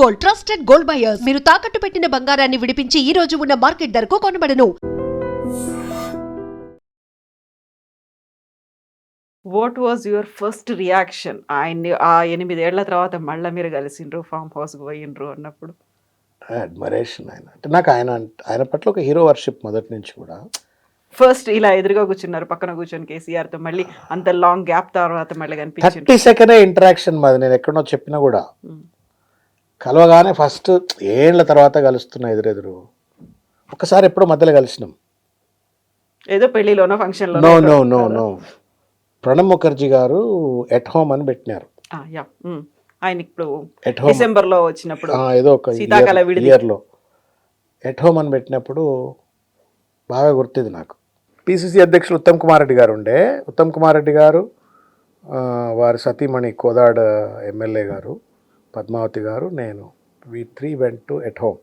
Gold, trusted gold buyers. మీరు తాకట్టు పెట్టిన బంగారాన్ని విడిపించి ఈ రోజు ఉన్న మార్కెట్ ధరకు కొనబడను. What was your first reaction ఆయన్ని ఆ 8 ఏళ్ల తర్వాత మళ్ళీ మీరు కలిసిండ్రు ఫామ్ హౌస్కి పోయిండ్రు అన్నప్పుడు? అడ్మైరేషన్ ఆయన అంటే నాకు ఆయన పట్ల ఒక హీరో వర్షిప్ మొదటి నుంచి కూడా. ఫస్ట్ ఇలా ఎదురుగా కూర్చున్నారు, పక్కన కూర్చొని కేసీఆర్తో మళ్ళీ అంత లాంగ్ గ్యాప్ తర్వాత మళ్ళీ కనిపించింది. 30 సెకండ్ ఇంటరాక్షన్ మాది. నేను ఎక్కడో చెప్పినా కూడా కలవగానే ఫస్ట్ ఏళ్ళ తర్వాత కలుస్తున్నా ఎదురెదురు. ఒకసారి ఎప్పుడో మధ్యలో కలిసినాం, ఏదో పెళ్లిలోనో ఫంక్షన్లో. No no no no Pranab Mukherjee గారు ఎట్ హోమ్ అని పెట్టినారు. ఆయన ఇప్పుడు ఎట్ హోమ్ డిసెంబర్లో వచ్చినప్పుడు ఏదో ఒక శీతాకాల విడిది ఇయర్లో ఎట్ హోమ్ అని పెట్టినప్పుడు బాగా గుర్తుంది నాకు. పిసిసి అధ్యక్షులు ఉత్తమ్ కుమార్ రెడ్డి గారు ఉండే. ఉత్తమ్ కుమార్ రెడ్డి గారు, వారి సతీమణి కోదాడ ఎమ్మెల్యే గారు, పద్మావతి గారు, నేను, వి 3 వెంట్ టు ఎట్ హోమ్.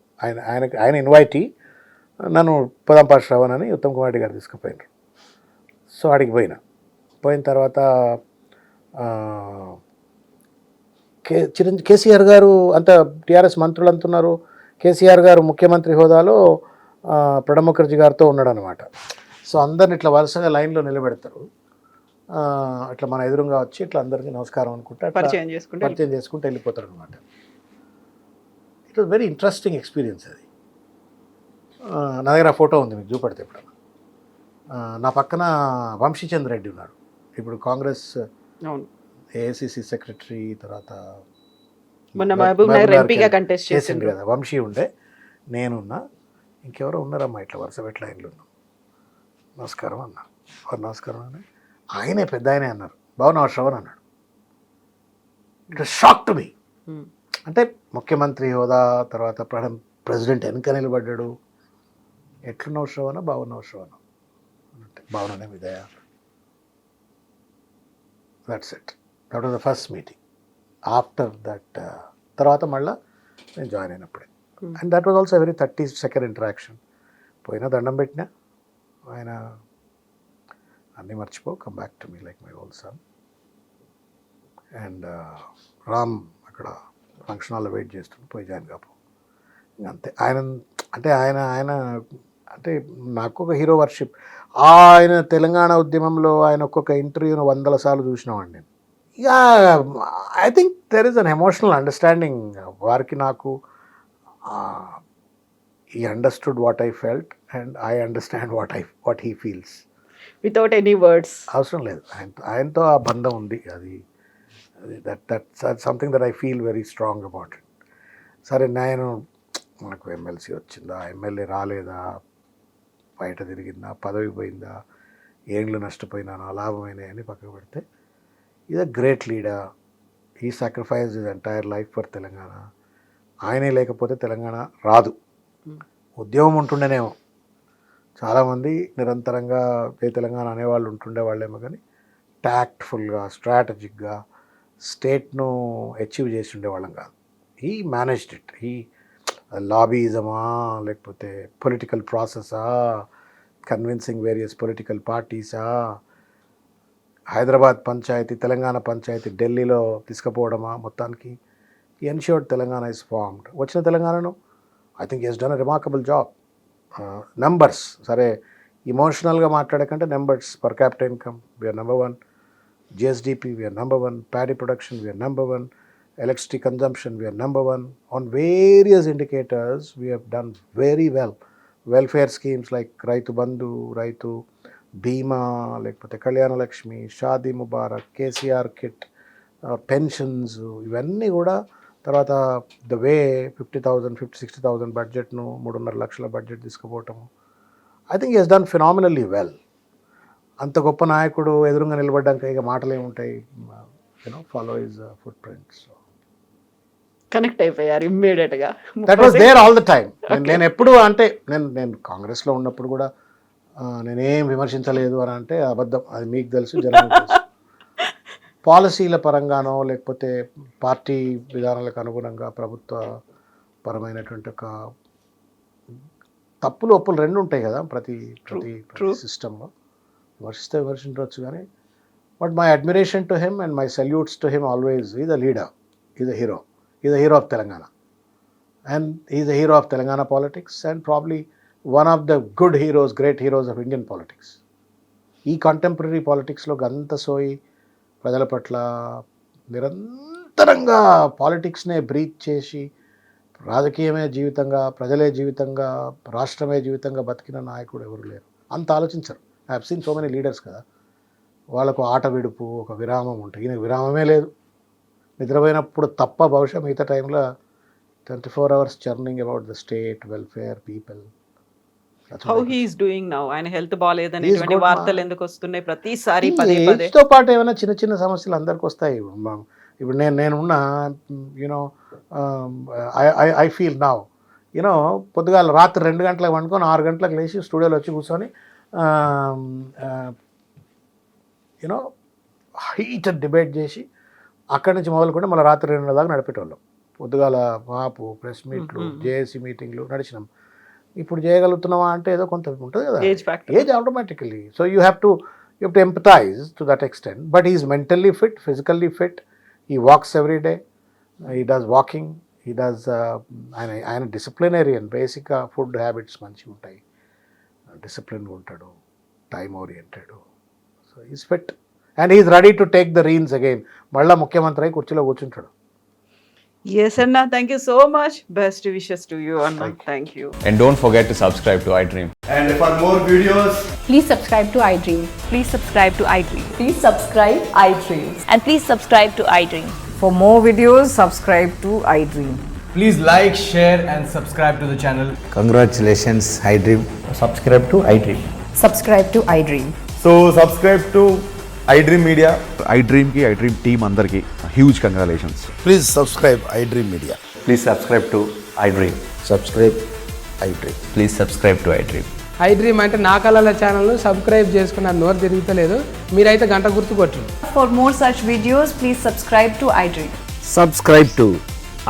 ఆయన ఇన్వైటీ, నన్ను పొదంపాటి శ్రవణ్ అని ఉత్తమ్ కుమార్ రెడ్డి గారు తీసుకుపోయినారు. సో ఆడికి పోయిన తర్వాత కేసీఆర్ గారు అంత టీఆర్ఎస్ మంత్రులు అంటున్నారు, కేసీఆర్ గారు ముఖ్యమంత్రి హోదాలో ప్రణబ్ ముఖర్జీ గారితో ఉన్నాడు అనమాట. సో అందరిని ఇట్లా వరుసగా లైన్లో నిలబెడతారు. అట్లా మన ఎదురుగా వచ్చి ఇట్లా అందరికీ నమస్కారం అనుకుంటే పరిచయం చేసుకుంటే వెళ్ళిపోతారు అనమాట. It was very interesting experience అది. నా దగ్గర ఫోటో ఉంది, మీకు చూపెడితే ఇప్పుడు. నా పక్కన వంశీచంద్ర రెడ్డి ఉన్నారు, ఇప్పుడు కాంగ్రెస్ ఏఐసిసి సెక్రటరీ, తర్వాత చేసిండు కదా. వంశీ ఉండే, నేనున్నా, ఇంకెవరో ఉన్నారమ్మా. ఇట్లా వరుస పెట్టి లైన్లో ఉన్నాం. నమస్కారం అన్నా. వారు నమస్కారం అని ఆయనే పెద్ద ఆయనే అన్నారు, బాగున్నావా శ్రవణ్ అన్నాడు. It was shock to me. అంటే ముఖ్యమంత్రి హోదా, తర్వాత ప్రెసిడెంట్ వెనక నిలబడ్డాడు. ఎట్లున్నావు శ్రవణ, బాగున్నావు శ్రవణ అంటే బాగున్నానే విదయ. That's it. That was the first meeting. After that తర్వాత మళ్ళీ నేను జాయిన్ అయినప్పుడే. And that was also very 30 second interaction. పోయినా దండం పెట్టినా, ఆయన అన్నీ మర్చిపో, come back to me like my old son. And Ram అక్కడ ఫంక్షన్ హాల్లో వెయిట్ చేస్తుంటే పోయి జాయిన్ కాపో. అంతే. ఆయన అంటే నాకు ఒక హీరో వర్షిప్. ఆయన తెలంగాణ ఉద్యమంలో ఆయన ఒక్కొక్క ఇంటర్వ్యూను 100 సార్లు చూసినామండి నేను. ఇక I think there is an emotional understanding వారికి నాకు. he understood what I felt and I understand what he feels. Without any words. అవసరం లేదు, ఆయనతో ఆ బంధం ఉంది. అది that's something that I feel very strong about it. సరే, నాకు ఎమ్మెల్సీ వచ్చిందా, ఎమ్మెల్యే రాలేదా, బయట తిరిగిందా, పదవి పోయిందా, ఏండ్లు నష్టపోయినానా, లాభమైనా అని పక్కకు పెడితే, ఈజ్ అ గ్రేట్ లీడర్. ఈ sacrifice his entire life for Telangana. ఆయనే లేకపోతే తెలంగాణ రాదు. ఉద్యమం ఉంటుండేనేమో, చాలామంది నిరంతరంగా తెలంగాణ అనేవాళ్ళు ఉంటుండే వాళ్ళేమో, కానీ ట్యాక్ట్ఫుల్గా, స్ట్రాటజిక్గా స్టేట్ను అచీవ్ చేసి ఉండేవాళ్ళం కాదు. He managed it. లాబీయిజమా, లేకపోతే పొలిటికల్ ప్రాసెసా, కన్విన్సింగ్ వేరియస్ పొలిటికల్ పార్టీసా, హైదరాబాద్ పంచాయతీ, తెలంగాణ పంచాయతీ ఢిల్లీలో తీసుకుపోవడమా, మొత్తానికి ఎన్ష్యూర్డ్ తెలంగాణ ఇస్ ఫార్మ్డ్. వచ్చిన తెలంగాణను I think he's done a remarkable job. Numbers సరే, ఇమోషనల్గా మాట్లాడకంటే numbers, per capital income we are number 1, GSDP we are number 1, paddy production we are number 1, electricity consumption we are number 1. On various indicators we have done very well. Welfare schemes like Raitu Bandhu, Raitu Bima, lekapothe Kalyana Lakshmi, Shadi Mubarak, KCR kit, pensions, ivanni kuda. Tarvata the way 50,000 60,000 budget nu 3.5 lakhsala budget తీసుకుపోవటము, I think he has done phenomenally well. అంత గొప్ప నాయకుడు ఎదురుగా నిలబడ్డాక ఇక మాటలు ఏముంటాయి, follow his footprints. Connect అయిపోయారు ఇమ్మీడియట్గా. That was there all the time. నేను ఎప్పుడు అంటే నేను కాంగ్రెస్లో ఉన్నప్పుడు కూడా నేనేం విమర్శించలేదు అని అంటే అబద్ధం. అది మీకు తెలుసు, జనానికి తెలుసు. పాలసీల పరంగానో లేకపోతే పార్టీ విధానాలకు అనుగుణంగా ప్రభుత్వ పరమైనటువంటి ఒక తప్పులు ఒప్పులు రెండు ఉంటాయి కదా ప్రతి సిస్టంలో. విమర్శించవచ్చు కానీ, but my admiration to him and my salutes to him always. Is a leader, is a hero, is a hero of Telangana. And he's a hero of Telangana politics and probably one of the good heroes, great heroes of Indian politics. ఈ contemporary పాలిటిక్స్లో గంత సోయి ప్రజల పట్ల నిరంతరంగా పాలిటిక్స్నే breath చేసి రాజకీయమే జీవితంగా, ప్రజలే జీవితంగా, రాష్ట్రమే జీవితంగా బతికిన నాయకుడు ఎవరు లేరు. అంత ఆలోచించరు. I have seen so many leaders కదా, వాళ్ళకు ఆట విడుపు, ఒక విరామం ఉంటుంది. ఈయనకు విరామమే లేదు. నిద్రపోయినప్పుడు తప్ప బహుశా మిగతా టైంలో 24 hours churning about the state welfare people. How he's doing now? ఆయన హెల్త్ బాగాలేదని ఇటువంటి వార్తలు ఎందుకు వస్తున్నాయి ప్రతిసారి పదే పదే? ఏజ్తో పాటు ఏమైనా చిన్న చిన్న సమస్యలు అందరికి వస్తాయి. ఇప్పుడు నేనున్న you know I feel now you know పొద్దుగాల రాత్రి 2 గంటలకు వండుకొని 6 గంటలకు లేచి స్టూడియోలో వచ్చి కూర్చొని యూనో హీటెడ్ డిబేట్ చేసి అక్కడి నుంచి మొదలుకుంటే మళ్ళీ రాత్రి 2 దాకా నడిపేటోళ్ళం. పొద్దుగాల మాపు, ప్రెస్ మీట్లు, జేఏసీ మీటింగ్లు నడిచినాం. ఇప్పుడు చేయగలుగుతున్నావా అంటే ఏదో కొంత ఉంటుంది కదా, age automatically. So you have to empathize to that extent. But is mentally fit, physically fit. He walks every day, he does walking, he does ఆయన డిసిప్లినరియన్. బేసిక్గా ఫుడ్ హ్యాబిట్స్ మంచిగా ఉంటాయి, డిసిప్లిన్గా ఉంటాడు, time oriented. So is fit and is ready to take the reins again. మళ్ళీ ముఖ్యమంత్రి అయి కుర్చీలో కూర్చుంటాడు. Yes, Anna, thank you so much. Best wishes to you, Anna. Thank you. And don't forget to subscribe to iDream. And for more videos, Please subscribe to iDream. Please subscribe to iDream. Please subscribe iDream. And please subscribe to iDream. For more videos, subscribe to iDream. please like, share and subscribe to the channel. Congratulations, iDream. Subscribe to iDream. Subscribe to iDream. So subscribe to iDream Media. iDream team andarki huge congratulations. Please subscribe iDream Media. Please subscribe to iDream. Subscribe iDream. Please subscribe to iDream. iDream అంటే నా కళల ఛానల్ను subscribe చేసుకున్న నోరు తిరుగుతలేదు, మీరైతే గంట గుర్తు కొట్టండి. For more such videos, please subscribe to iDream. Subscribe to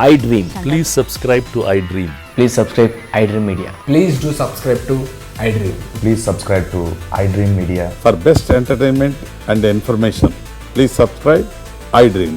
iDream. Please subscribe to iDream. Please subscribe iDream Media. Please do subscribe to iDream. Please subscribe to iDream Media. For best entertainment and information, please subscribe iDream.